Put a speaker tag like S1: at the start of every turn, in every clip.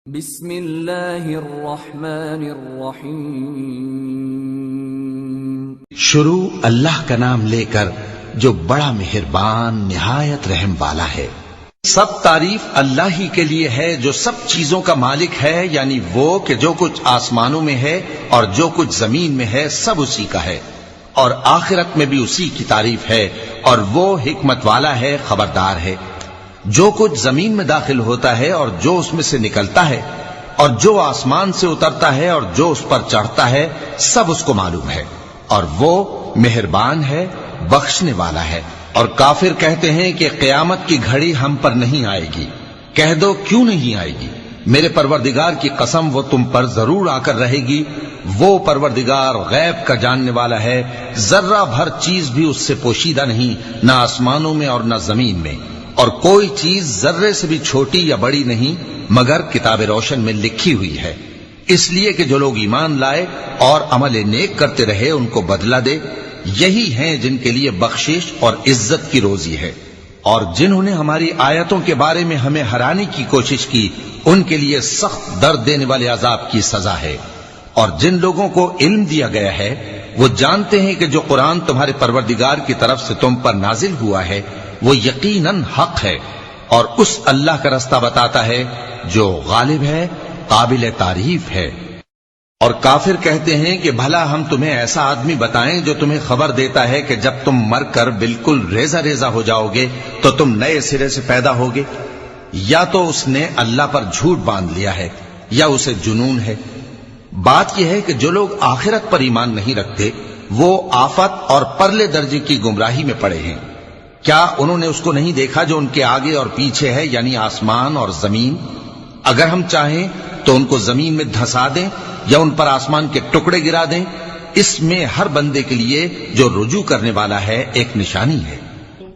S1: بسم اللہ الرحمن الرحیم۔
S2: شروع اللہ کا نام لے کر جو بڑا مہربان نہایت رحم والا ہے۔ سب تعریف اللہ ہی کے لیے ہے جو سب چیزوں کا مالک ہے، یعنی وہ کہ جو کچھ آسمانوں میں ہے اور جو کچھ زمین میں ہے سب اسی کا ہے، اور آخرت میں بھی اسی کی تعریف ہے، اور وہ حکمت والا ہے، خبردار ہے۔ جو کچھ زمین میں داخل ہوتا ہے اور جو اس میں سے نکلتا ہے، اور جو آسمان سے اترتا ہے اور جو اس پر چڑھتا ہے، سب اس کو معلوم ہے، اور وہ مہربان ہے، بخشنے والا ہے۔ اور کافر کہتے ہیں کہ قیامت کی گھڑی ہم پر نہیں آئے گی۔ کہہ دو کیوں نہیں آئے گی؟ میرے پروردگار کی قسم وہ تم پر ضرور آ کر رہے گی۔ وہ پروردگار غیب کا جاننے والا ہے، ذرہ بھر چیز بھی اس سے پوشیدہ نہیں، نہ آسمانوں میں اور نہ زمین میں، اور کوئی چیز ذرے سے بھی چھوٹی یا بڑی نہیں مگر کتاب روشن میں لکھی ہوئی ہے، اس لیے کہ جو لوگ ایمان لائے اور عمل نیک کرتے رہے ان کو بدلہ دے۔ یہی ہیں جن کے لیے بخشش اور عزت کی روزی ہے، اور جنہوں نے ہماری آیتوں کے بارے میں ہمیں ہرانے کی کوشش کی ان کے لیے سخت درد دینے والے عذاب کی سزا ہے۔ اور جن لوگوں کو علم دیا گیا ہے وہ جانتے ہیں کہ جو قرآن تمہارے پروردگار کی طرف سے تم پر نازل ہوا ہے وہ یقیناً حق ہے، اور اس اللہ کا رستہ بتاتا ہے جو غالب ہے، قابل تعریف ہے۔ اور کافر کہتے ہیں کہ بھلا ہم تمہیں ایسا آدمی بتائیں جو تمہیں خبر دیتا ہے کہ جب تم مر کر بالکل ریزہ ریزہ ہو جاؤ گے تو تم نئے سرے سے پیدا ہوگے؟ یا تو اس نے اللہ پر جھوٹ باندھ لیا ہے یا اسے جنون ہے۔ بات یہ ہے کہ جو لوگ آخرت پر ایمان نہیں رکھتے وہ آفت اور پرلے درجے کی گمراہی میں پڑے ہیں۔ کیا انہوں نے اس کو نہیں دیکھا جو ان کے آگے اور پیچھے ہے، یعنی آسمان اور زمین؟ اگر ہم چاہیں تو ان کو زمین میں دھسا دیں یا ان پر آسمان کے ٹکڑے گرا دیں، اس میں ہر بندے کے لیے جو رجوع کرنے والا ہے ایک نشانی ہے۔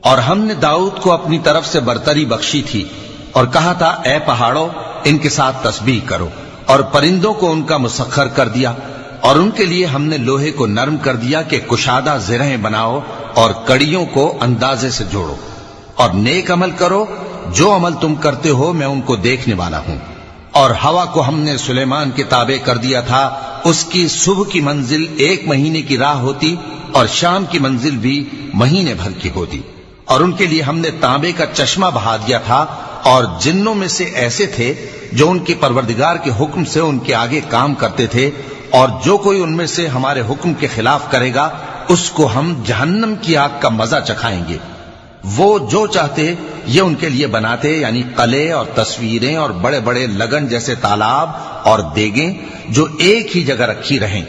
S2: اور ہم نے داؤد کو اپنی طرف سے برتری بخشی تھی اور کہا تھا اے پہاڑوں ان کے ساتھ تسبیح کرو، اور پرندوں کو ان کا مسخر کر دیا، اور ان کے لیے ہم نے لوہے کو نرم کر دیا کہ کشادہ زرہیں بناؤ اور کڑیوں کو اندازے سے جوڑو، اور نیک عمل کرو، جو عمل تم کرتے ہو میں ان کو دیکھنے والا ہوں۔ اور ہوا کو ہم نے سلیمان کے تابع کر دیا تھا، اس کی صبح کی منزل 1 مہینے کی راہ ہوتی اور شام کی منزل بھی مہینے بھر کی ہوتی۔ اور ان کے لیے ہم نے تانبے کا چشمہ بہا دیا تھا، اور جنوں میں سے ایسے تھے جو ان کے پروردگار کے حکم سے ان کے آگے کام کرتے تھے، اور جو کوئی ان میں سے ہمارے حکم کے خلاف کرے گا اس کو ہم جہنم کی آگ کا مزہ چکھائیں گے۔ وہ جو چاہتے یہ ان کے لیے بناتے، یعنی قلعے اور تصویریں اور بڑے بڑے لگن جیسے تالاب اور دیگیں جو ایک ہی جگہ رکھی رہیں۔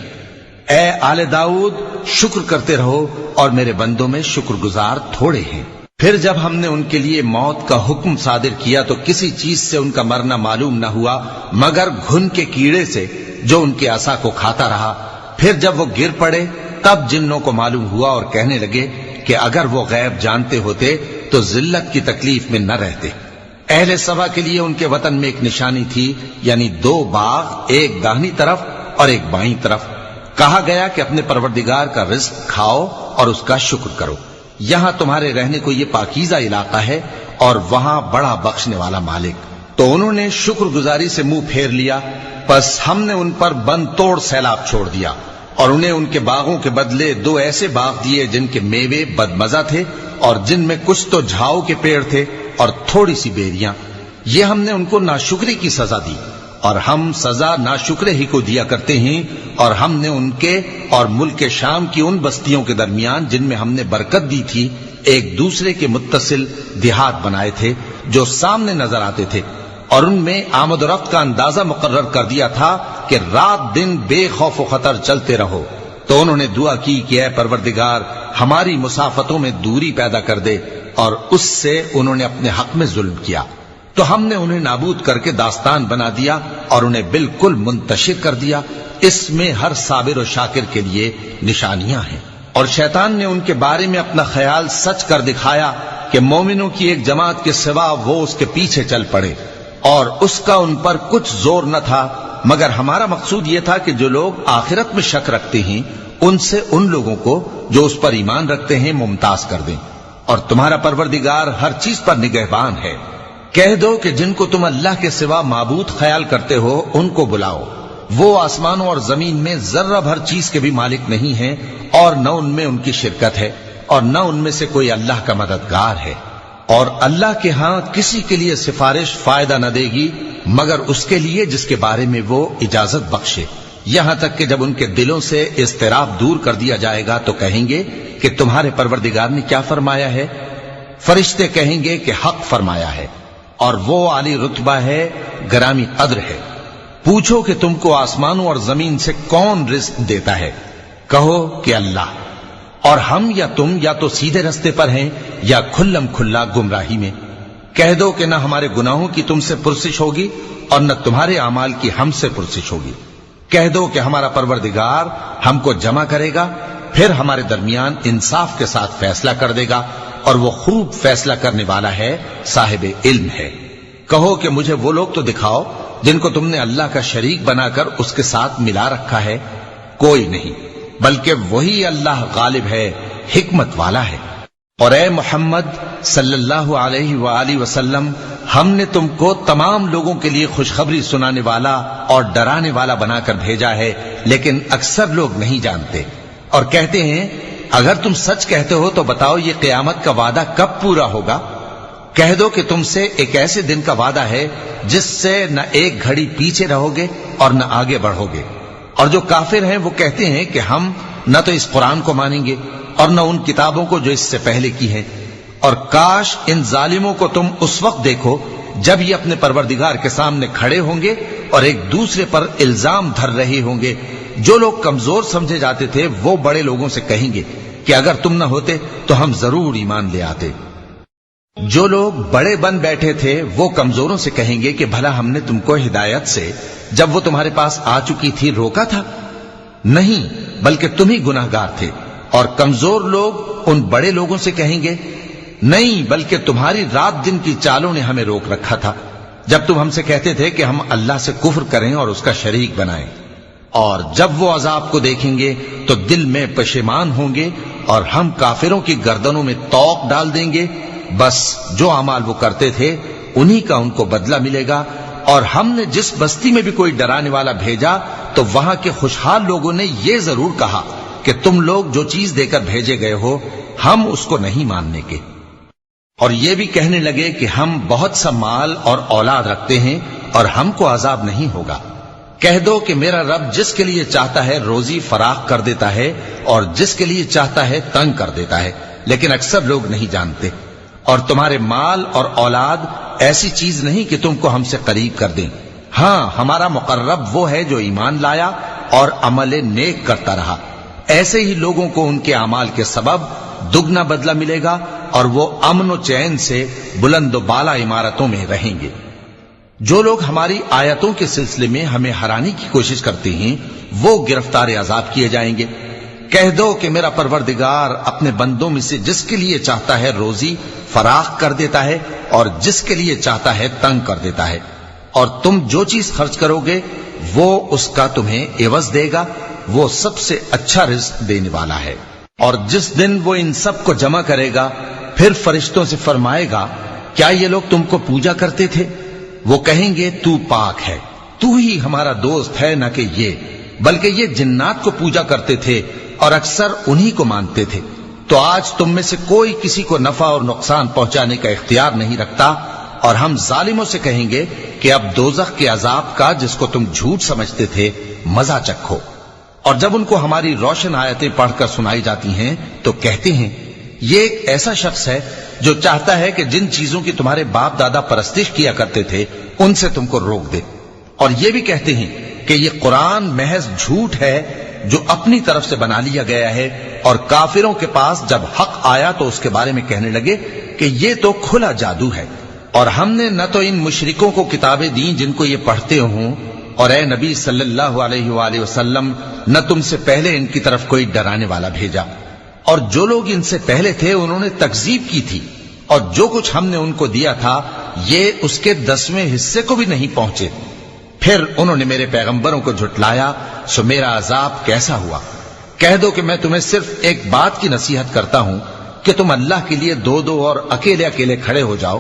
S2: اے آل داؤد شکر کرتے رہو، اور میرے بندوں میں شکر گزار تھوڑے ہیں۔ پھر جب ہم نے ان کے لیے موت کا حکم صادر کیا تو کسی چیز سے ان کا مرنا معلوم نہ ہوا مگر گھن کے کیڑے سے جو ان کے عصا کو کھاتا رہا۔ پھر جب وہ گر پڑے تب جنوں کو معلوم ہوا اور کہنے لگے کہ اگر وہ غیب جانتے ہوتے تو ذلت کی تکلیف میں نہ رہتے۔ اہل سبا کے لیے ان کے وطن میں ایک نشانی تھی، یعنی 2 باغ، ایک داہنی طرف اور ایک بائیں طرف۔ کہا گیا کہ اپنے پروردگار کا رزق کھاؤ اور اس کا شکر کرو، یہاں تمہارے رہنے کو یہ پاکیزہ علاقہ ہے اور وہاں بڑا بخشنے والا مالک۔ تو انہوں نے شکر گزاری سے منہ پھیر لیا، پس ہم نے ان پر بند توڑ سیلاب چھوڑ دیا، اور انہیں ان کے باغوں کے بدلے 2 ایسے باغ دیے جن کے میوے بدمزہ تھے اور جن میں کچھ تو جھاؤ کے پیڑ تھے اور تھوڑی سی بیریاں۔ یہ ہم نے ان کو ناشکری کی سزا دی، اور ہم سزا ناشکرے ہی کو دیا کرتے ہیں۔ اور ہم نے ان کے اور ملک شام کی ان بستیوں کے درمیان جن میں ہم نے برکت دی تھی ایک دوسرے کے متصل دیہات بنائے تھے جو سامنے نظر آتے تھے، اور ان میں آمد و رفت کا اندازہ مقرر کر دیا تھا کہ رات دن بے خوف و خطر چلتے رہو۔ تو انہوں نے دعا کی کہ اے پروردگار ہماری مسافتوں میں دوری پیدا کر دے، اور اس سے انہوں نے اپنے حق میں ظلم کیا، تو ہم نے انہیں نابود کر کے داستان بنا دیا اور انہیں بالکل منتشر کر دیا۔ اس میں ہر صابر و شاکر کے لیے نشانیاں ہیں۔ اور شیطان نے ان کے بارے میں اپنا خیال سچ کر دکھایا کہ مومنوں کی ایک جماعت کے سوا وہ اس کے پیچھے چل پڑے، اور اس کا ان پر کچھ زور نہ تھا، مگر ہمارا مقصود یہ تھا کہ جو لوگ آخرت میں شک رکھتے ہیں ان سے ان لوگوں کو جو اس پر ایمان رکھتے ہیں ممتاز کر دیں۔ اور تمہارا پروردگار ہر چیز پر نگہبان ہے۔ کہہ دو کہ جن کو تم اللہ کے سوا معبود خیال کرتے ہو ان کو بلاؤ، وہ آسمانوں اور زمین میں ذرہ بھر چیز کے بھی مالک نہیں ہیں، اور نہ ان میں ان کی شرکت ہے، اور نہ ان میں سے کوئی اللہ کا مددگار ہے، اور اللہ کے ہاں کسی کے لیے سفارش فائدہ نہ دے گی مگر اس کے لیے جس کے بارے میں وہ اجازت بخشے، یہاں تک کہ جب ان کے دلوں سے اضطراب دور کر دیا جائے گا تو کہیں گے کہ تمہارے پروردگار نے کیا فرمایا ہے؟ فرشتے کہیں گے کہ حق فرمایا ہے، اور وہ عالی رتبہ ہے، گرامی قدر ہے۔ پوچھو کہ تم کو آسمانوں اور زمین سے کون رزق دیتا ہے؟ کہو کہ اللہ، اور ہم یا تم یا تو سیدھے رستے پر ہیں یا کھلم کھلا گمراہی میں۔ کہہ دو کہ نہ ہمارے گناہوں کی تم سے پرسش ہوگی اور نہ تمہارے اعمال کی ہم سے پرسش ہوگی۔ کہہ دو کہ ہمارا پروردگار ہم کو جمع کرے گا، پھر ہمارے درمیان انصاف کے ساتھ فیصلہ کر دے گا، اور وہ خوب فیصلہ کرنے والا ہے، صاحب علم ہے۔ کہو کہ مجھے وہ لوگ تو دکھاؤ جن کو تم نے اللہ کا شریک بنا کر اس کے ساتھ ملا رکھا ہے۔ کوئی نہیں، بلکہ وہی اللہ غالب ہے، حکمت والا ہے۔ اور اے محمد صلی اللہ علیہ وآلہ وسلم، ہم نے تم کو تمام لوگوں کے لیے خوشخبری سنانے والا اور ڈرانے والا بنا کر بھیجا ہے، لیکن اکثر لوگ نہیں جانتے، اور کہتے ہیں اگر تم سچ کہتے ہو تو بتاؤ یہ قیامت کا وعدہ کب پورا ہوگا؟ کہہ دو کہ تم سے ایک ایسے دن کا وعدہ ہے جس سے نہ ایک گھڑی پیچھے رہو گے اور نہ آگے بڑھو گے۔ اور جو کافر ہیں وہ کہتے ہیں کہ ہم نہ تو اس قرآن کو مانیں گے اور نہ ان کتابوں کو جو اس سے پہلے کی ہیں، اور کاش ان ظالموں کو تم اس وقت دیکھو جب یہ اپنے پروردگار کے سامنے کھڑے ہوں گے اور ایک دوسرے پر الزام دھر رہے ہوں گے۔ جو لوگ کمزور سمجھے جاتے تھے وہ بڑے لوگوں سے کہیں گے کہ اگر تم نہ ہوتے تو ہم ضرور ایمان لے آتے۔ جو لوگ بڑے بن بیٹھے تھے وہ کمزوروں سے کہیں گے کہ بھلا ہم نے تم کو ہدایت سے جب وہ تمہارے پاس آ چکی تھی روکا تھا؟ نہیں، بلکہ تم ہی گناہگار تھے۔ اور کمزور لوگ ان بڑے لوگوں سے کہیں گے نہیں، بلکہ تمہاری رات دن کی چالوں نے ہمیں روک رکھا تھا جب تم ہم سے کہتے تھے کہ ہم اللہ سے کفر کریں اور اس کا شریک بنائیں۔ اور جب وہ عذاب کو دیکھیں گے تو دل میں پشیمان ہوں گے، اور ہم کافروں کی گردنوں میں طوق ڈال دیں گے۔ بس جو اعمال وہ کرتے تھے انہی کا ان کو بدلہ ملے گا۔ اور ہم نے جس بستی میں بھی کوئی ڈرانے والا بھیجا تو وہاں کے خوشحال لوگوں نے یہ ضرور کہا کہ تم لوگ جو چیز دے کر بھیجے گئے ہو ہم اس کو نہیں ماننے کے، اور یہ بھی کہنے لگے کہ ہم بہت سا مال اور اولاد رکھتے ہیں اور ہم کو عذاب نہیں ہوگا۔ کہہ دو کہ میرا رب جس کے لیے چاہتا ہے روزی فراخ کر دیتا ہے اور جس کے لیے چاہتا ہے تنگ کر دیتا ہے، لیکن اکثر لوگ نہیں جانتے۔ اور تمہارے مال اور اولاد ایسی چیز نہیں کہ تم کو ہم سے قریب کر دیں، ہاں ہمارا مقرب وہ ہے جو ایمان لایا اور عمل نیک کرتا رہا۔ ایسے ہی لوگوں کو ان کے اعمال کے سبب دگنا بدلہ ملے گا، اور وہ امن و چین سے بلند و بالا عمارتوں میں رہیں گے۔ جو لوگ ہماری آیتوں کے سلسلے میں ہمیں ہرانے کی کوشش کرتے ہیں وہ گرفتار عذاب کیے جائیں گے۔ کہہ دو کہ میرا پروردگار اپنے بندوں میں سے جس کے لیے چاہتا ہے روزی فراخ کر دیتا ہے اور جس کے لیے چاہتا ہے تنگ کر دیتا ہے، اور تم جو چیز خرچ کرو گے وہ اس کا تمہیں عوض دے گا، وہ سب سے اچھا رزق دینے والا ہے۔ اور جس دن وہ ان سب کو جمع کرے گا پھر فرشتوں سے فرمائے گا کیا یہ لوگ تم کو پوجا کرتے تھے؟ وہ کہیں گے تو پاک ہے، تو ہی ہمارا دوست ہے، نہ کہ یہ، بلکہ یہ جنات کو پوجا کرتے تھے اور اکثر انہی کو مانتے تھے۔ تو آج تم میں سے کوئی کسی کو نفع اور نقصان پہنچانے کا اختیار نہیں رکھتا، اور ہم ظالموں سے کہیں گے کہ اب دوزخ کے عذاب کا جس کو تم جھوٹ سمجھتے تھے مزہ چکھو۔ اور جب ان کو ہماری روشن آیتیں پڑھ کر سنائی جاتی ہیں تو کہتے ہیں یہ ایک ایسا شخص ہے جو چاہتا ہے کہ جن چیزوں کی تمہارے باپ دادا پرستش کیا کرتے تھے ان سے تم کو روک دے۔ اور یہ بھی کہتے ہیں کہ یہ قرآن محض جھوٹ ہے جو اپنی طرف سے بنا لیا گیا ہے، اور کافروں کے پاس جب حق آیا تو اس کے بارے میں کہنے لگے کہ یہ تو کھلا جادو ہے، اور ہم نے نہ تو ان مشرکوں کو کتابیں دیں جن کو یہ پڑھتے ہوں، اور اے نبی صلی اللہ علیہ وآلہ وسلم نہ تم سے پہلے ان کی طرف کوئی ڈرانے والا بھیجا، اور جو لوگ ان سے پہلے تھے انہوں نے تکذیب کی تھی، اور جو کچھ ہم نے ان کو دیا تھا یہ اس کے 10ویں حصے کو بھی نہیں پہنچے۔ پھر انہوں نے میرے پیغمبروں کو جھٹلایا، سو میرا عذاب کیسا ہوا۔ کہہ دو کہ میں تمہیں صرف ایک بات کی نصیحت کرتا ہوں کہ تم اللہ کے لیے دو دو اور اکیلے اکیلے کھڑے ہو جاؤ،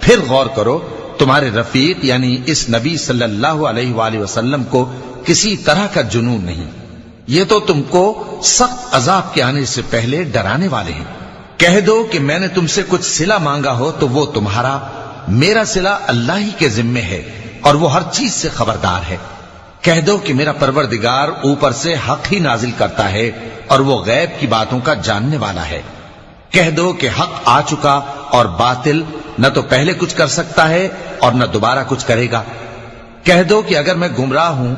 S2: پھر غور کرو تمہارے رفیق یعنی اس نبی صلی اللہ علیہ وآلہ وسلم کو کسی طرح کا جنون نہیں، یہ تو تم کو سخت عذاب کے آنے سے پہلے ڈرانے والے ہیں۔ کہہ دو کہ میں نے تم سے کچھ صلہ مانگا ہو تو وہ تمہارا، میرا صلہ اللہ ہی کے ذمے ہے اور وہ ہر چیز سے خبردار ہے۔ کہہ دو کہ میرا پروردگار اوپر سے حق ہی نازل کرتا ہے اور وہ غیب کی باتوں کا جاننے والا ہے۔ کہہ دو کہ حق آ چکا اور باطل نہ تو پہلے کچھ کر سکتا ہے اور نہ دوبارہ کچھ کرے گا۔ کہہ دو کہ اگر میں گمراہ ہوں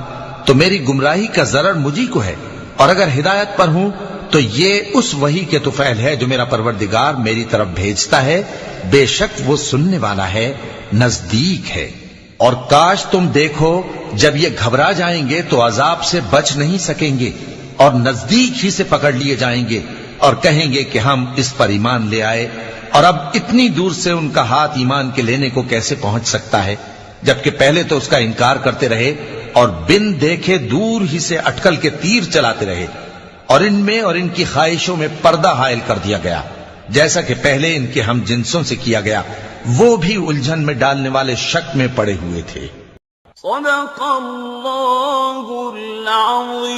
S2: تو میری گمراہی کا ضرر مجھی کو ہے، اور اگر ہدایت پر ہوں تو یہ اس وحی کے طفیل ہے جو میرا پروردگار میری طرف بھیجتا ہے، بے شک وہ سننے والا ہے، نزدیک ہے۔ اور کاش تم دیکھو جب یہ گھبرا جائیں گے تو عذاب سے بچ نہیں سکیں گے اور نزدیک ہی سے پکڑ لیے جائیں گے اور کہیں گے کہ ہم اس پر ایمان لے آئے، اور اب اتنی دور سے ان کا ہاتھ ایمان کے لینے کو کیسے پہنچ سکتا ہے، جبکہ پہلے تو اس کا انکار کرتے رہے اور بن دیکھے دور ہی سے اٹکل کے تیر چلاتے رہے، اور ان میں اور ان کی خواہشوں میں پردہ حائل کر دیا گیا، جیسا کہ پہلے ان کے ہم جنسوں سے کیا گیا، وہ بھی الجھن میں ڈالنے والے شک میں پڑے ہوئے تھے۔
S3: صدق اللہ العظیم۔